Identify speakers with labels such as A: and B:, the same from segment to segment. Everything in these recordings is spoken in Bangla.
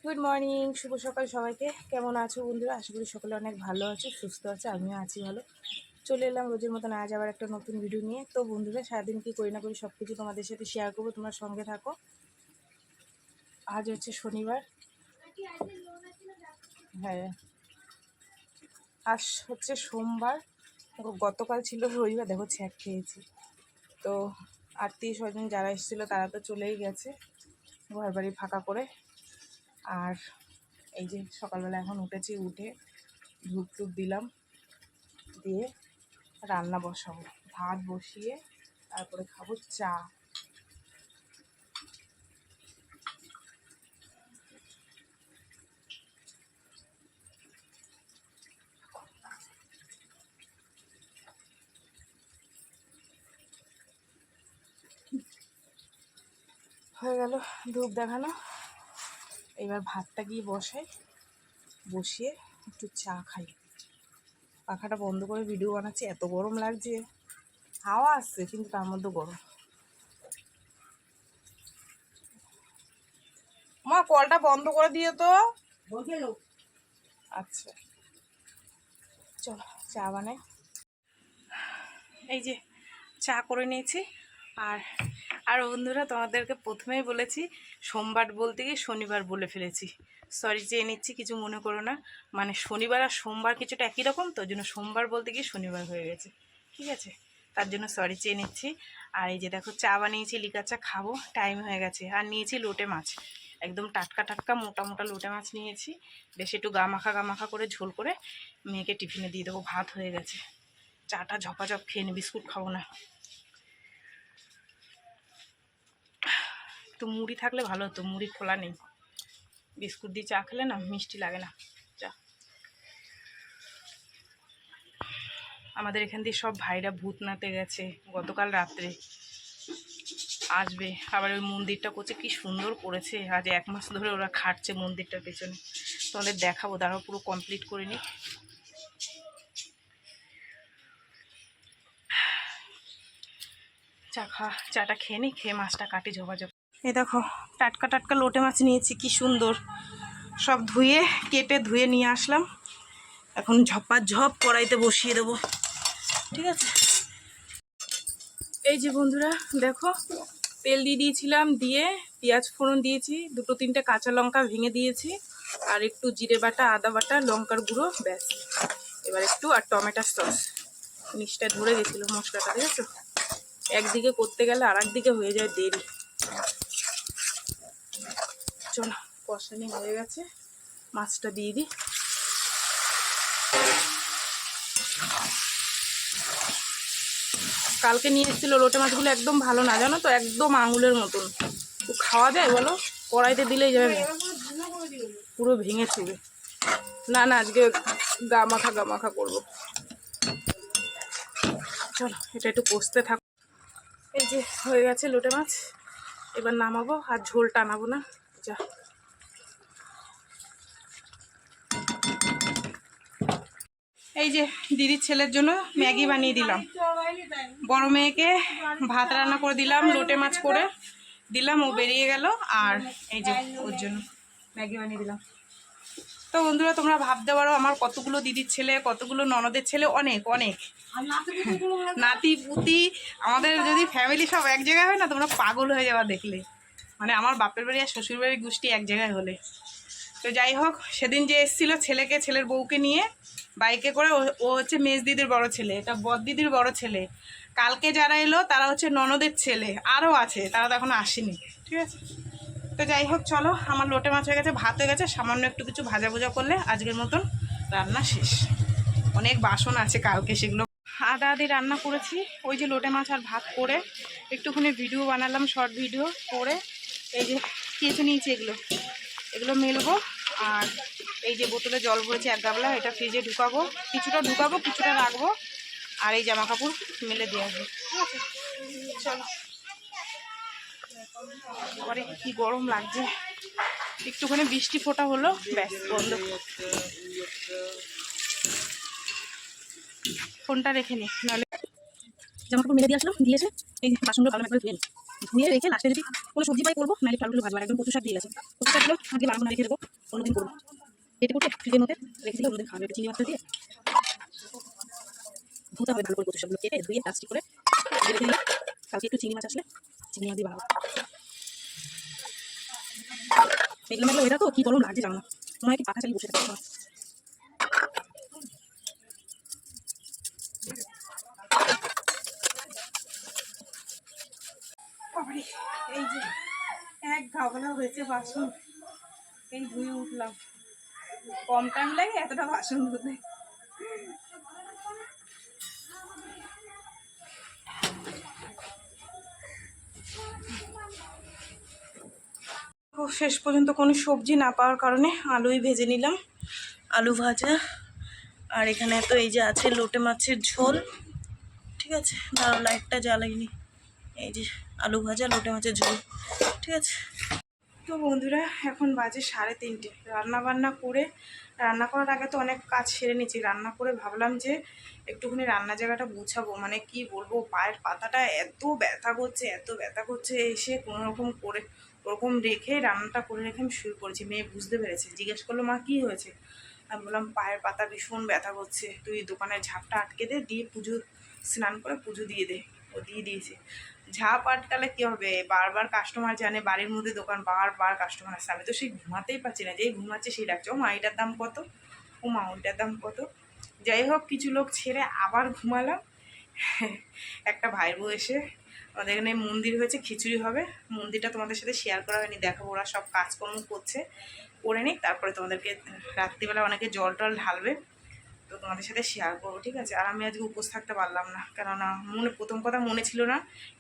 A: গুড মর্নিং, শুভ সকাল সবাইকে। কেমন আছো বন্ধুরা? আশা করি সকলে অনেক ভালো আছে, সুস্থ আছে, আমিও আছি ভালো। চলে এলাম রোজের মতন আজ আবার একটা নতুন ভিডিও নিয়ে। তো বন্ধুরা, সারাদিন কী করি না করি সব কিছু তোমাদের সাথে শেয়ার করবো, তোমরা সঙ্গে থাকো। আজ হচ্ছে শনিবার, হ্যাঁ আজ হচ্ছে সোমবার, গতকাল ছিল রবিবার। দেখো ছ্যাঁক খেয়েছি। তো আত্মীয় স্বজন যারা এসেছিলো তারা তো চলেই গেছে ঘর বাড়ি ফাঁকা করে। আর এই যে সকালবেলা এখন উঠেছি, উঠে ধূপ টুপ দিলাম, দিয়ে রান্না বসাবো। ভাত বসিয়ে তারপরে খাবো চা। হয়ে গেল ধূপ দেখানো, এবার ভাতটা গিয়ে বসিয়ে একটু চা খাই। পাখাটা বন্ধ করে ভিডিও বানাচ্ছি, এত গরম লাগছে। হাওয়া আসছে কিন্তু তার মধ্যে গরম। মা কলটা বন্ধ করে দিও তো। আচ্ছা চলো চা বানাই। এই যে চা করে নিয়েছি। আর বন্ধুরা, তোমাদেরকে প্রথমেই বলেছি সোমবার বলতে গিয়ে শনিবার বলে ফেলেছি। সরি চেয়ে নিচ্ছি, কিছু মনে করো না। মানে শনিবার আর সোমবার কিছুটা একই রকম, তো ওই জন্য সোমবার বলতে গিয়ে শনিবার হয়ে গেছে, ঠিক আছে? তার জন্য সরি চেয়ে নিচ্ছি। আর এই যে দেখো চা বানিয়েছি, লিকার চা খাবো, টাইম হয়ে গেছে। আর নিয়েছি লোটে মাছ, একদম টাটকা টাটকা মোটা মোটা লোটে মাছ নিয়েছি। বেশ একটু গামাখা করে ঝোল করে মেয়েকে টিফিনে দিয়ে দেবো। ভাত হয়ে গেছে, চাটা ঝপাঝপ খেয়ে নি, বিস্কুট খাবো না। একটু মুড়ি থাকলে ভালো হতো, মুড়ি খোলা নেই। বিস্কুট দিয়ে চা খেলে না মিষ্টি লাগে না চা। আমাদের এখান দিয়ে সব ভাইরা ভূতনাথে গেছে গতকাল রাত্রে, আসবে আবার। ওই মন্দিরটা করছে, কি সুন্দর করেছে। আজ 1 মাস ধরে ওরা খাটছে মন্দিরটার পেছনে। তোমাদের দেখাবো, দাঁড়াও পুরো কমপ্লিট করে নি। চাটা খেয়ে নি, খেয়ে মাছটা কাটি ঝপাঝপ। এই দেখো টাটকা টাটকা লোটে মাছ নিয়েছি, কি সুন্দর। সব কেটে ধুয়ে নিয়ে আসলাম। এখন ঝপাঝপ কড়াইতে বসিয়ে দেবো, ঠিক আছে? এই যে বন্ধুরা দেখো, তেল দিয়ে দিয়েছিলাম, দিয়ে পেঁয়াজ ফোড়ন দিয়েছি, 2-3টে কাঁচা লঙ্কা ভেঙে দিয়েছি, আর একটু জিরে বাটা, আদা বাটা, লঙ্কার গুঁড়ো, ব্যাস। এবার একটু আর টমেটো সস। নিচটা ধরে গেছিলো মশলাটা, ঠিক আছে? একদিকে করতে গেলে আর একদিকে হয়ে যায় দেরি। চলো কষানি হয়ে গেছে, মাছটা দিয়ে দিই। কালকে নিয়ে এসেছিলো লোটে মাছগুলো, একদম ভালো না জানো তো, একদম আঙুলের মতন। খাওয়া যায় বলো? কড়াইতে দিলেই যাবে, পুরো ভেঙে ছুবে। না আজকে গামাখা করবো। চলো এটা একটু কষতে থাকো। এই যে হয়ে গেছে লোটে মাছ, এবার নামাবো। আর ঝোল টানাবো না, যা। এই যে দিদির ছেলের জন্য ম্যাগি বানিয়ে দিলাম। বড় মেয়েকে ভাত রান্না করে দিলাম, লোটে মাছ করে দিলাম, ও বেরিয়ে গেল। আর এই যে ওর জন্য ম্যাগি বানিয়ে দিলাম। তো বন্ধুরা, তোমরা ভাবতে পারো আমার কতগুলো দিদির ছেলে, কতগুলো ননদের ছেলে, অনেক অনেক নাতি পুতি। আমাদের যদি ফ্যামিলি সব এক জায়গায় হয় না, তোমরা পাগল হয়ে যাওয়া দেখলে। মানে আমার বাপের বাড়ি আর শ্বশুর বাড়ির গোষ্ঠী এক জায়গায় হলে। তো যাই হোক, সেদিন যে এসেছিলো ছেলের বউকে নিয়ে বাইকে করে, ও হচ্ছে মেজ দিদির বড় ছেলে, এটা বদ দিদির বড় ছেলে। কালকে যারা এলো তারা হচ্ছে ননদের ছেলে, আরও আছে, তারা তো এখনো আসেনি, ঠিক আছে? তো যাই হোক চলো, আমার লোটে মাছ হয়ে গেছে, ভাত হয়ে গেছে, সামান্য একটু কিছু ভাজা ভুজা করলে আজকের মতন রান্না শেষ। অনেক বাসন আছে কালকে, সেগুলো আদা আদি রান্না করেছি। ওই যে লোটে মাছ আর ভাত করে একটুখানি ভিডিও বানালাম, শর্ট ভিডিও করে। এই যে কেটে নিয়েছি, এগুলো মেলবো। আর এই যে বোতলে জল ভরেছি 1 গামলা, এটা ফ্রিজে ঢুকাবো, কিছুটা রাখবো। আর এই জামা কাপড় মেলে দিয়ে আসবো, ঠিক আছে? চলো। পরে কি গরম লাগছে, একটুখানি বৃষ্টি ফোঁটা হলো, ব্যাস বন্ধ। ফোনটা রেখে নি, নাহলে জামা কাপড় মেলে দিয়ে আসলাম, দিয়েছে। এই বাসনগুলো ভালো করে ধুয়ে নি।
B: ধুয়ে রেখে লাস্টে যদি কোনো সবজি পাই করবো, নাহলে আলুগুলো ভাজবো। আর একদম কচু শাক দিয়ে গেছে, কচু শাকগুলো আজকে বানাবো না, রেখে দেবো, অন্যদিন করবো। কেটে কুটে ফ্রিজের মধ্যে রেখে দিলে অন্যদিন খাবে। একটু চিংড়ি মাছটা দিয়ে ধুতে হবে ভালো করে, কচু শাকগুলো কেটে ধুয়ে প্লাস্টিক করে রেখে দিলে কালকে একটু চিংড়ি মাছ আসলে চিংড়ি মাছ দিয়ে বানাবো। মেঘলা মেঘলা ওয়েদার তো, কি গরম লাগছে জানো না, মনে হয় কি পাখা চালিয়ে বসে থাকতে।
A: এই যে এক গাবলা হয়েছে বাসন, এই ধুয়ে উঠলাম। কম টাইম লাগে এতটা বাসন ধুতে। শেষ পর্যন্ত কোনো সবজি না পাওয়ার কারণে আলুই ভেজে নিলাম, আলু ভাজা। আর এখানে তো এই যে আছে লোটে মাছের ঝোল, ঠিক আছে, দাঁড়াও লাইটটা জ্বালাইনি। এই যে আলু ভাজা, লোটে মাছের ঝোল, ঠিক আছে। তো বন্ধুরা এখন বাজে 3:30, রান্না বান্না করে, রান্না করার আগে তো অনেক কাজ সেরে নিয়েছি। রান্না করে ভাবলাম যে একটুখানি রান্না জায়গাটা গুছাবো, মানে কি বলবো, পায়ের পাতাটা এত ব্যথা করছে, এত ব্যথা করছে। এসে কোনো রকম করে ওরকম রেখে রান্নাটা করে রেখে আমি শুরু করেছি। মেয়ে বুঝতে পেরেছে, জিজ্ঞেস করলো মা কী হয়েছে। আমি বললাম পায়ের পাতা ভীষণ ব্যথা করছে, তুই দোকানের ঝাপটা আটকে দে, দিয়ে পুজো, স্নান করে পুজো দিয়ে দে। ও দিয়ে দিয়েছে। ঝাঁপ আটকালে কী হবে, বারবার কাস্টমার জানে, বাড়ির মধ্যে দোকান, বারবার কাস্টমার আসছে। আমি তো সেই ঘুমাতেই পারছি না, যেই ঘুমাচ্ছে সেই ডাকছে, ও মা এটার দাম কত, ও মা ওইটার দাম কত। যাই হোক কিছু লোক ছেড়ে আবার ঘুমালাম। একটা ভাইয়ের বউ এসে, আমাদের এখানে মন্দির হয়েছে, খিচুড়ি হবে, মন্দিরটা তোমাদের সাথে শেয়ার করা হয়নি, দেখাবো। ওরা সব কাজকর্ম করছে, করে নিক, তারপরে তোমাদেরকে রাত্রিবেলা অনেকে জল টল ঢালবে, তো তোমাদের সাথে শেয়ার করবো, ঠিক আছে। আর আমি আজকে উপোস থাকতে পারলাম না, কেননা প্রথম কথা মনে ছিল না,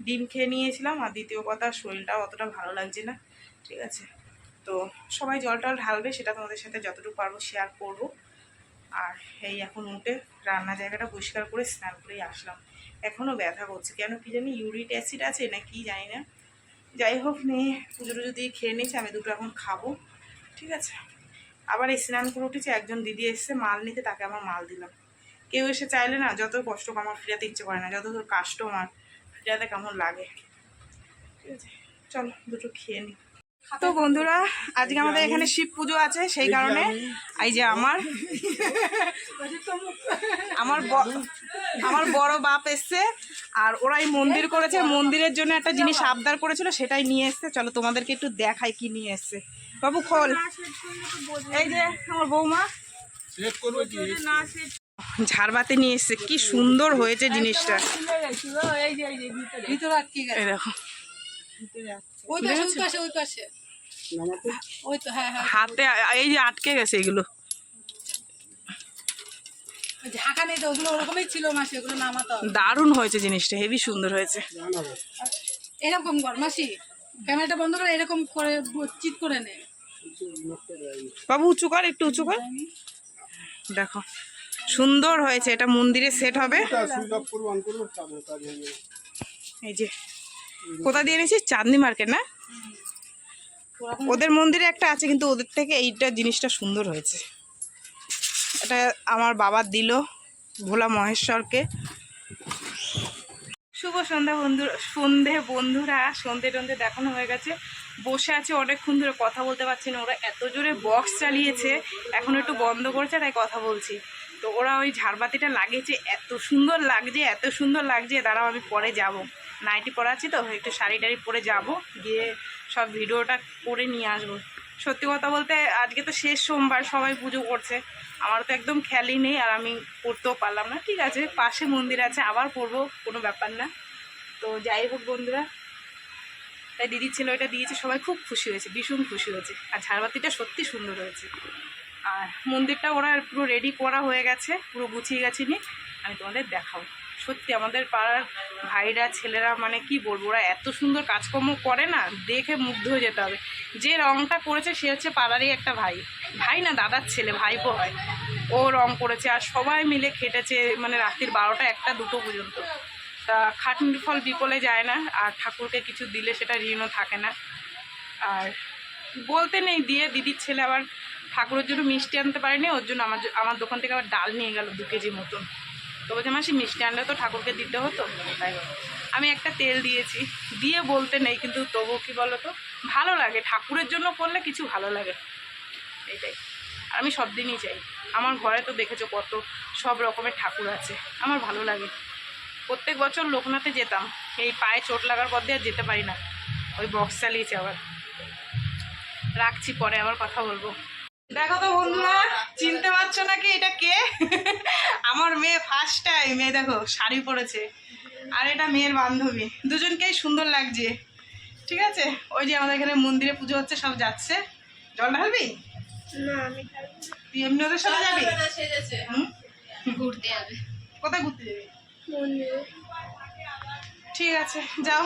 A: ডিম খেয়ে নিয়েছিলাম, আর দ্বিতীয় কথা শরীরটাও অতটা ভালো লাগছে না, ঠিক আছে। তো সবাই জল টল ঢালবে, সেটা তোমাদের সাথে যতটুকু পারবো শেয়ার করব। আর এই এখন উঠে রান্না জায়গাটা পরিষ্কার করে স্নান করেই আসলাম। এখনও ব্যথা করছে, কেন কি জানি, ইউরিক অ্যাসিড আছে না কি জানি না। যাই হোক, মেয়ে পুজো টুজো দিয়ে খেয়ে নিয়েছে, আমি দুটো এখন খাবো, ঠিক আছে। আবার এই স্নান করে উঠেছে, একজন দিদি এসছে মাল নিতে, তাকে আমার মাল দিলাম। কেউ এসে চাইলে না, যত কষ্ট আমার ফিরাতে ইচ্ছে করে না, যত কাস্টমার ফিরাতে কেমন লাগে, ঠিক আছে। চলো দুটো খেয়ে নিই। তো বন্ধুরা আজকে আমাদের এখানে শিব পুজো আছে, সেই কারণে এই যে আমার বড় বাপ এসছে, আর ওরাই মন্দির করেছে, মন্দিরের জন্য একটা জিনিস আবদার করেছিল, সেটাই নিয়ে এসছে। চলো তোমাদেরকে একটু দেখাই কি নিয়ে এসছে। বাবু খোল। এই যে আমার বৌমা ঝাড়বাতি নিয়ে এসছে, কি সুন্দর হয়েছে জিনিসটা। এই দেখো, হাতে এই যে আটকে গেছে এগুলো, দারুণ হয়েছে জিনিসটা, হেভি সুন্দর হয়েছে।
B: এরকম কর মাসি, ক্যামেরাটা বন্ধ করে এরকম করে চিৎ করে নে।
A: বাবু উঁচু কর, একটু উঁচু কর, দেখো সুন্দর হয়েছে। এটা মন্দিরে সেট হবে। এই যে কোথা দিয়ে এনেছিস, চাঁদনি মার্কেট না, ওদের মন্দিরে একটা আছে, কিন্তু ওদের থেকে এইটা জিনিসটা সুন্দর হয়েছে। এটা আমার বাবা দিল ভোলা মহেশ্বরকে। শুভ সন্ধ্যা বন্ধুরা, সন্ধে টন্ধে দেখানো হয়ে গেছে, বসে আছে অনেকক্ষণ ধরে, কথা বলতে পারছি না। ওরা এত জোরে বক্স চালিয়েছে, এখন একটু বন্ধ করেছে, তাই কথা বলছি। তো ওরা ওই ঝাড়বাতিটা লাগিয়েছে, এত সুন্দর লাগছে, এত সুন্দর লাগছে। দাঁড়াও আমি পরে যাব, নাইটি পরা আছি তো, একটু শাড়ি টাড়ি পরে যাব, গিয়ে সব ভিডিওটা করে নিয়ে আসবো। সত্যি কথা বলতে আজকে তো শেষ সোমবার, সবাই পুজো করছে, আমার তো একদম খেয়ালই নেই, আর আমি পড়তেও পারলাম না। ঠিক আছে, পাশে মন্দির আছে, আবার পড়বো, কোনো ব্যাপার না। তো যাই হোক বন্ধুরা, তাই দিদির ছেলে ওইটা দিয়েছে, সবাই খুব খুশি হয়েছে, ভীষণ খুশি হয়েছে। আর ঝাড়বাতিটা সত্যি সুন্দর হয়েছে। আর মন্দিরটা ওরা পুরো রেডি করা হয়ে গেছে, পুরো গুছিয়ে গেছে, নিয়ে আমি তোমাদের দেখাবো। সত্যি আমাদের পাড়ার ভাইরা ছেলেরা, মানে কি বলবো, ওরা এত সুন্দর কাজকর্ম করে না, দেখে মুগ্ধ হয়ে যেতে হবে। যে রঙটা করেছে সে হচ্ছে পাড়ারই একটা ভাই, ভাই না দাদার ছেলে, ভাইপো হয়, ও রং করেছে। আর সবাই মিলে খেটেছে, মানে রাত্রির 12টা 1টা 2টো পর্যন্ত। তা খাটনি ফল বিপলে যায় না, আর ঠাকুরকে কিছু দিলে সেটা ঋণও থাকে না। আর বলতে নেই, দিয়ে দিদির ছেলে আবার ঠাকুরের জন্য মিষ্টি আনতে পারেনি, ওর জন্য আমার দোকান থেকে আবার ডাল নিয়ে গেল 2 কেজি মতন। তো বলছে মাসি মিষ্টি আনলে তো ঠাকুরকে দিতে হতো, তাই আমি একটা তেল দিয়েছি, দিয়ে বলতে নেই, কিন্তু তবু কি বলো তো ভালো লাগে, ঠাকুরের জন্য করলে কিছু ভালো লাগে, এইটাই। আর আমি সব দিনই চাই, আমার ঘরে তো দেখেছো কত সব রকমের ঠাকুর আছে, আমার ভালো লাগে। প্রত্যেক বছর লোকনাথে যেতাম, এই পায়ে চোট লাগার পর দিয়ে আর যেতে পারি না, ওই বক্স চালিয়েছে আবার। রাখছি, পরে আবার কথা বলবো। দেখো তো বন্ধুরা, চিনতে পারছো নাকি এটা কে? আমার মেয়ে ফার্স্ট টাইম, মেয়ে দেখো শাড়ি পরেছে, আর এটা মেয়ের বান্ধবী, দুজনকেই সুন্দর লাগছে। ঠিক আছে, ওই যে আমাদের এখানে মন্দিরে পুজো হচ্ছে, সব যাচ্ছে। জল ঢালবি না? আমি তুই এমনি ওদের সাথে যাবি?
B: ঘুরতে যাবে।
A: কোথায় ঘুরতে যাবি? ঠিক আছে, যাও।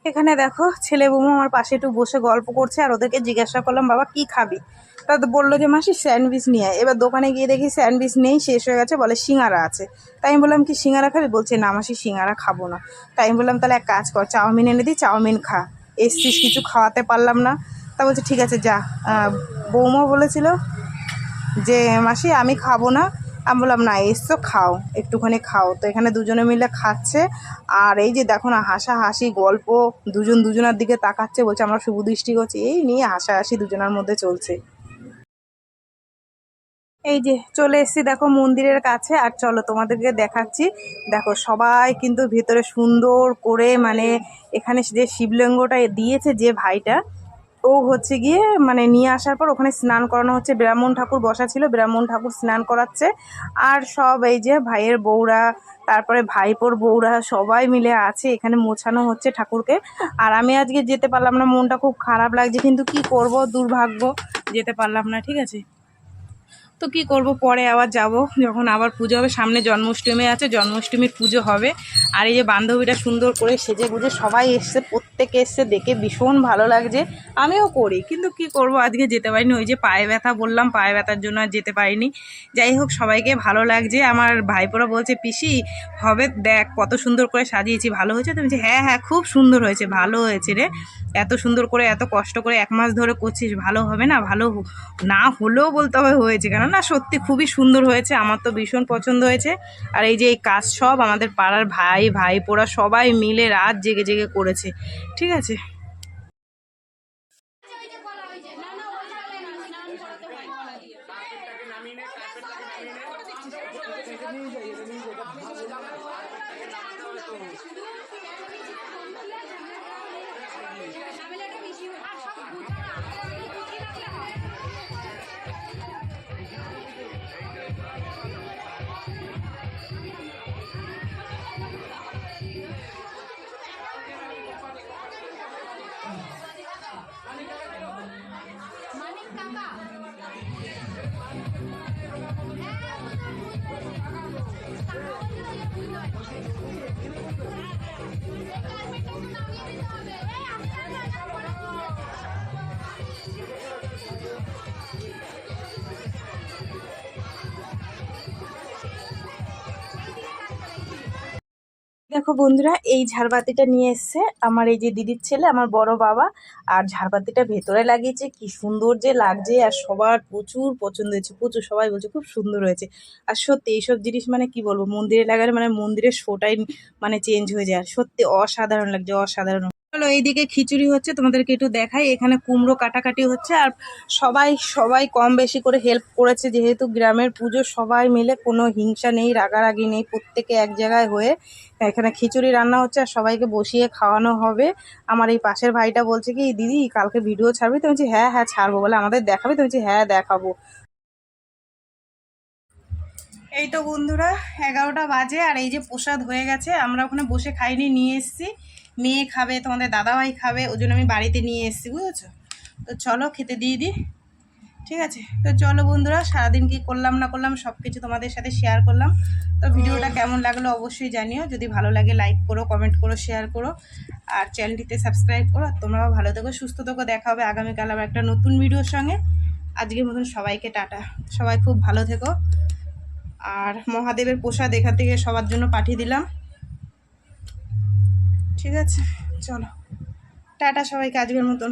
A: এখানে দেখো ছেলে বৌমা আমার পাশে একটু বসে গল্প করছে, আর ওদেরকে জিজ্ঞাসা করলাম বাবা কি খাবি, তা তো বললো যে মাসি স্যান্ডউইচ নিয়ে আয়। এবার দোকানে গিয়ে দেখি স্যান্ডউইচ নেই, শেষ হয়ে গেছে, বলে সিঙ্গারা আছে। তাই আমি বললাম কি সিঙ্গারা খাবি? বলছে না মাসি সিঙ্গারা খাবো না। তাই আমি বললাম তাহলে এক কাজ কর, চাউমিন এনে দিই, চাউমিন খা, এসছিস কিছু খাওয়াতে পারলাম না। তা বলছে ঠিক আছে যা। বৌমা বলেছিল যে মাসি আমি খাবো না, আমি বললাম না এসছো খাও, একটুখানি খাও। তো এখানে দুজনে মিলে খাচ্ছে, আর এই যে দেখো না হাসাহাসি গল্প, দুজন দুজনের দিকে তাকাচ্ছে, বলছে আমরা শুভ দৃষ্টি করছি, এই নিয়ে হাসাহাসি দুজনের মধ্যে চলছে। এই যে চলে এসেছি দেখো মন্দিরের কাছে, আর চলো তোমাদেরকে দেখাচ্ছি। দেখো সবাই কিন্তু ভেতরে সুন্দর করে, মানে এখানে যে শিবলিঙ্গটা দিয়েছে যে ভাইটা, ও হচ্ছে গিয়ে মানে নিয়ে আসার পর ওখানে স্নান করানো হচ্ছে। ব্রাহ্মণ ঠাকুর বসা ছিল, ব্রাহ্মণ ঠাকুর স্নান করাচ্ছে, আর সব এই যে ভাইয়ের বউরা, তারপরে ভাইপোর বউরা সবাই মিলে আছে, এখানে মোছানো হচ্ছে ঠাকুরকে। আর আমি আজকে যেতে পারলাম না, মনটা খুব খারাপ লাগছে, কিন্তু কি করব, দুর্ভাগ্য, যেতে পারলাম না। ঠিক আছে, তো কি করব, পরে আবার যাব, যখন আবার পুজো হবে। সামনে জন্মাষ্টমী আছে, জন্মাষ্টমীর পুজো হবে। আর এই যে বান্ধবীরা সুন্দর করে সেজে গুজে সবাই এসছে, প্রত্যেকে এসছে, দেখে ভীষণ ভালো লাগছে। আমিও করি, কিন্তু কি করব আজকে যেতে পারিনি, ওই যে পায়ে ব্যথা বললাম, পায়ে ব্যথার জন্য আর যেতে পারিনি। যাই হোক, সবাইকে ভালো লাগছে। আমার ভাইপোরা বলছে পিসি হবে, দেখ কত সুন্দর করে সাজিয়েছি, ভালো হয়েছে? তুমি বলছি হ্যাঁ হ্যাঁ খুব সুন্দর হয়েছে, ভালো হয়েছে রে, এত সুন্দর করে এত কষ্ট করে 1 মাস ধরে করছিস, ভালো হবে না? ভালো না হলেও বলতে হবে হয়েছে, কেন না সত্যি খুবই সুন্দর হয়েছে, আমার তো ভীষণ পছন্দ হয়েছে। আর এই যে এই কাজ সব আমাদের পাড়ার ভাইপোরা সবাই মিলে রাত জেগে জেগে করেছে। ঠিক আছে, দেখো বন্ধুরা, এই ঝাড়বাতিটা নিয়ে এসছে আমার এই যে দিদির ছেলে, আমার বড় বাবা। আর ঝাড়বাতিটা ভেতরে লাগিয়েছে, কি সুন্দর যে লাগছে, আর সবার প্রচুর পছন্দ হয়েছে, প্রচুর, সবাই বলছে খুব সুন্দর হয়েছে। আর সত্যি এইসব জিনিস মানে কি বলবো, মন্দিরে লাগালে মানে মন্দিরের শোটাই মানে চেঞ্জ হয়ে যায়, আর সত্যি অসাধারণ লাগছে, অসাধারণ। চলো এইদিকে খিচুড়ি হচ্ছে, তোমাদেরকে একটু দেখাই। এখানে কুমড়ো কাটাকাটি হচ্ছে, আর সবাই সবাই কম বেশি করে হেল্প করেছে, যেহেতু গ্রামের পুজো, সবাই মিলে, কোনো হিংসা নেই, রাগারাগি নেই, প্রত্যেকে এক জায়গায় হয়ে এখানে খিচুড়ি রান্না হচ্ছে, আর সবাইকে বসিয়ে খাওয়ানো হবে। আমার এই পাশের ভাইটা বলছে কি দিদি কালকে ভিডিও ছাড়বি? তো বলছি হ্যাঁ হ্যাঁ ছাড়বো। বলে আমাদের দেখাবি? তো বলছি হ্যাঁ দেখাবো। এই তো বন্ধুরা 11টা বাজে, আর এই যে প্রসাদ হয়ে গেছে, আমরা ওখানে বসে খাইনি, নিয়ে এসেছি। মেয়ে খাবে, তোমাদের দাদাভাই খাবে, ওই জন্য আমি বাড়িতে নিয়ে এসেছি, বুঝেছো? তো চলো খেতে দিয়ে দিই। ঠিক আছে, তো চলো বন্ধুরা, সারাদিন কি করলাম না করলাম সব কিছু তোমাদের সাথে শেয়ার করলাম। তো ভিডিওটা কেমন লাগলো অবশ্যই জানিও, যদি ভালো লাগে লাইক করো, কমেন্ট করো, শেয়ার করো, আর চ্যানেলটিতে সাবস্ক্রাইব করো। তোমরাও ভালো থেকো, সুস্থ থেকো, দেখা হবে আগামীকাল আবার একটা নতুন ভিডিওর সঙ্গে। আজকের মতন সবাইকে টাটা, সবাই খুব ভালো থেকো। আর মহাদেবের প্রসাদ এখান থেকে সবার জন্য পাঠিয়ে দিলাম। ঠিক আছে, চলো টাটা সবাইকে আজকের মতন।